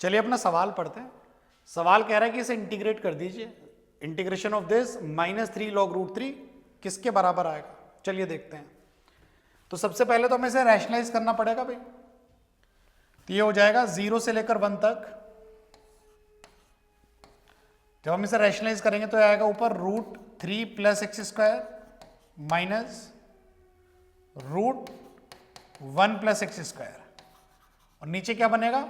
चलिए अपना सवाल पढ़ते हैं। सवाल कह रहा है कि इसे इंटीग्रेट कर दीजिए। इंटीग्रेशन ऑफ दिस -3 log √3 किसके बराबर आएगा? चलिए देखते हैं। तो सबसे पहले तो हमें इसे रैशनलाइज करना पड़ेगा भाई। तो ये हो जाएगा 0 से लेकर 1 तक। जब हम इसे रैशनलाइज करेंगे तो आएगा ऊपर √3 + x² माइनस √1 + x²। और नीचे क्या बनेगा?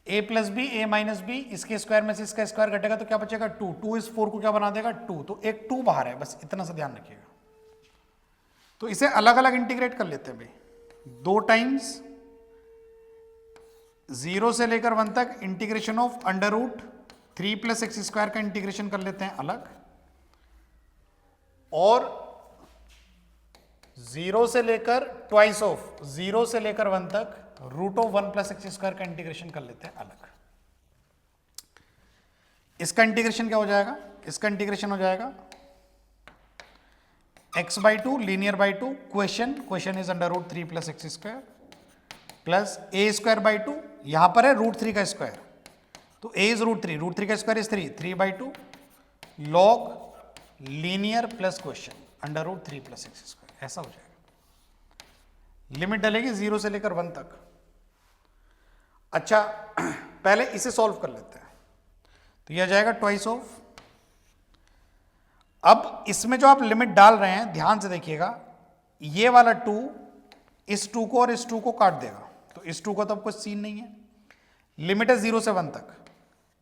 a + b a - b, इसके स्क्वायर में से इसका स्क्वायर घटेगा तो क्या बचेगा? 2। 2 इस 4 को क्या बना देगा? 2। तो एक 2 बाहर है, बस इतना सा ध्यान रखिएगा। तो इसे अलग अलग इंटीग्रेट कर लेते हैं भाई। 2 टाइम्स 0 से लेकर 1 तक इंटीग्रेशन ऑफ √3 + x² का इंटीग्रेशन कर लेते हैं अलग, और 0 से लेकर ट्वाइस ऑफ 0 से लेकर 1 तक √1 + x² का इंटीग्रेशन कर लेते हैं अलग। इसका इंटीग्रेशन क्या हो जाएगा? इसका इंटीग्रेशन हो जाएगा x/2 linear by 2, question is √3 + x² plus a²/2, यहां पर है √3 का स्क्वायर, तो a इज √3 का square is 3/2 log linear plus question √3 + x², ऐसा हो जाएगा। लिमिट डलेगी 0 से लेकर 1 तक। अच्छा, पहले इसे सॉल्व कर लेते हैं। तो यह जाएगा ट्वाइस ऑफ, अब इसमें जो आप लिमिट डाल रहे हैं ध्यान से देखिएगा, ये वाला 2 इस 2 को और इस 2 को काट देगा, तो इस 2 का तो अब कोई सीन नहीं है। लिमिट है 0 से 1 तक,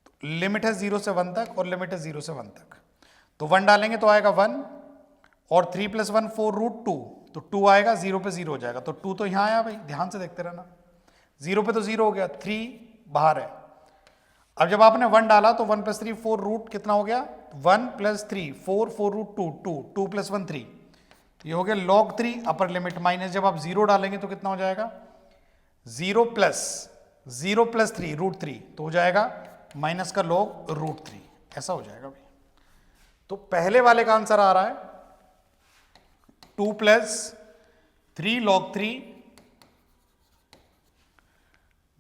तो लिमिट है 0 से 1 तक और लिमिट है 0 से 1 तक, तो 1 डालेंगे तो आएगा 1 और 3 + 1 4 √2, तो 2 आएगा, 0 पे 0 हो जाएगा, तो 2 तो यहां आया भाई, ध्यान से देखते रहना। 0 पे तो 0 हो गया, 3 बाहर है। अब जब आपने 1 डाला तो 1 + 3 4 रूट कितना हो गया? 1 + 3 4 4 √2 2 2 + 1 3, तो ये हो गया log 3 अपर लिमिट, माइनस जब आप 0 डालेंगे तो कितना हो जाएगा? 0 + 3 √3, तो हो जाएगा माइनस का log √3, ऐसा हो जाएगा भाई। तो पहले वाले का आंसर आ रहा है 2 + 3 log 3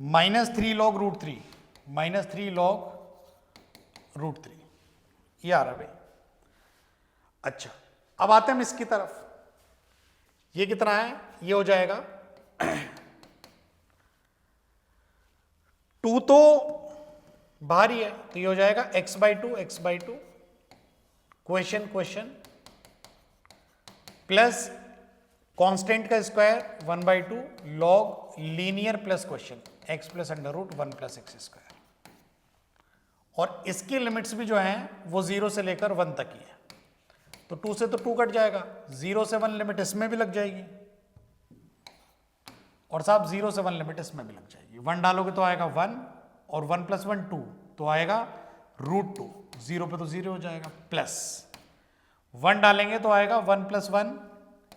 -3 log √3 -3 log √3, ये आ रहा है भाई। अच्छा, अब आते हैं हम इसकी तरफ। ये कितना है? ये हो जाएगा 2 तो बाहर ही है, तो ये हो जाएगा x/2 क्वेश्चन प्लस कांस्टेंट का square 1/2 log linear plus question x + √1 + x²। और इसकी लिमिट्स भी जो हैं वो 0 से लेकर 1 तक ही है, तो 2 से तो 2 कट जाएगा, 0 से 1 लिमिट इसमें भी लग जाएगी, और साहब 0 से 1 लिमिट इसमें भी लग जाएगी। 1 डालोगे तो आएगा 1 और 1 + 1 2, तो आएगा √2, 0 पे तो 0 हो जाएगा, प्लस 1 डालेंगे तो आएगा 1 + 1,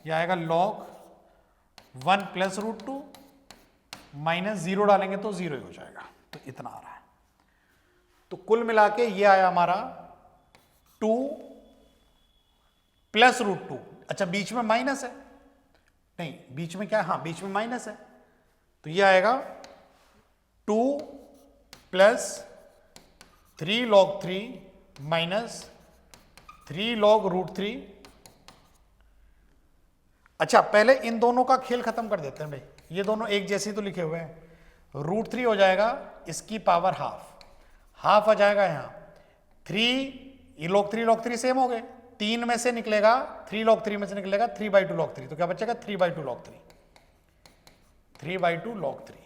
यह आएगा log 1 + √2, माइनस 0 डालेंगे तो 0 ही हो जाएगा, तो इतना आ रहा है। तो कुल मिला के ये आया हमारा 2 + √2। अच्छा, बीच में माइनस है? नहीं, बीच में क्या? हाँ, बीच में माइनस है, तो ये आएगा 2 + 3 log 3 माइनस 3 log √3। अच्छा, पहले इन दोनों का खेल खत्म कर देते हैं भाई, ये दोनों एक जैसे तो लिखे हुए हैं। √3 हो जाएगा इसकी पावर हाफ आ जाएगा यहाँ 3, ये log 3 सेम हो गए, 3 में से निकलेगा 3 log 3 में से निकलेगा 3/2 log 3, तो क्या बचेगा? 3/2 log 3, 3/2 log 3,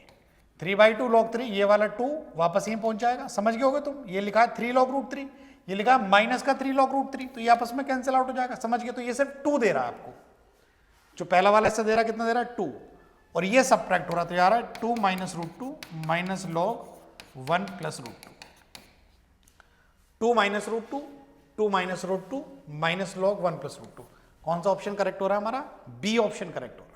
3/2 log 3, ये वाला 2 वापस यहीं पहुंच जाएगा, समझ गए होगे तुम। ये लिखा है 3 log √3, ये लिखा है माइनस का 3 log √3, तो ये आपस में कैंसिल आउट हो जाएगा, समझ गए। तो ये सिर्फ 2 दे रहा है आपको, जो पहला वाला ऐसा दे रहा है, कितना दे रहा है? 2, और ये सबट्रैक्ट हो रहा है, तो यार 2 - √2 माइनस log 1 + √2, 2 - √2 2 - √2 माइनस log 1 + √2। कौन सा ऑप्शन करेक्ट हो रहा है हमारा? बी ऑप्शन करेक्ट हो रहा है।